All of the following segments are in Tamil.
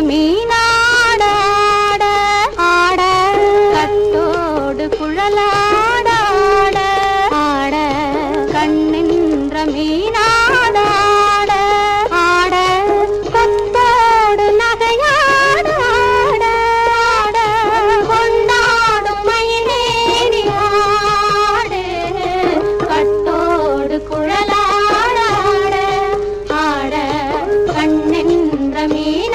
மீனாட ஆட கட்டோடு குழலாட ஆட கண்ணின்ற மீனாட ஆட கொத்தோடு நகையாட ஆட கொண்டாடும் மயிலேறி ஆடு கட்டோடு குழலாட ஆட கண்ணின்ற மீனாட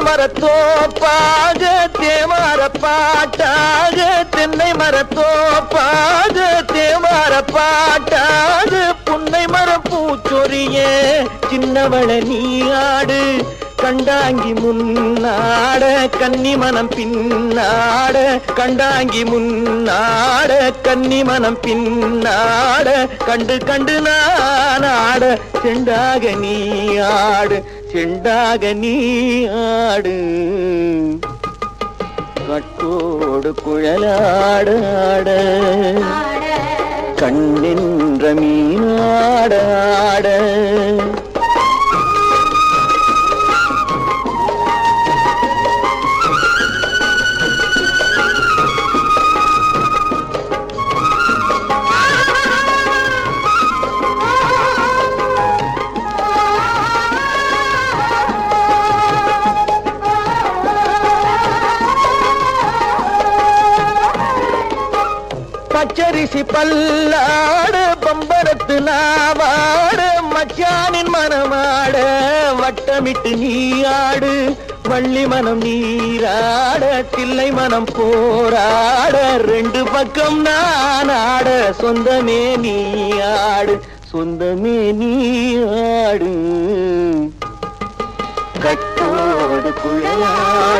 மரத்தோப்பாக தேமார பாட்டாக தென்னை மரத்தோப்பாக தேமார பாட்டாக புன்னை மரம் பூச்சொரிய சின்னவள நீயாடு கண்டாங்கி முன்னாட கன்னி மனம் பின்னாட கண்டாங்கி முன்னாட கன்னி மனம் பின்னாட கண்டு கண்டு நானாட செண்டாக நீயாடு செண்டாக நீயாடு கட்டோடு குழலாட கண்ணின்ற மீனாட பச்சரிசி பல்லாட பம்பரத்து நாவாட மச்சானின் மனமாட வட்டமிட்டு நீயாடு வள்ளி மனம் நீராட தில்லை மனம் போராட ரெண்டு பக்கம் நானாட சொந்தமே நீயாடு சொந்தமே நீயாடு கட்டோடு குழலாட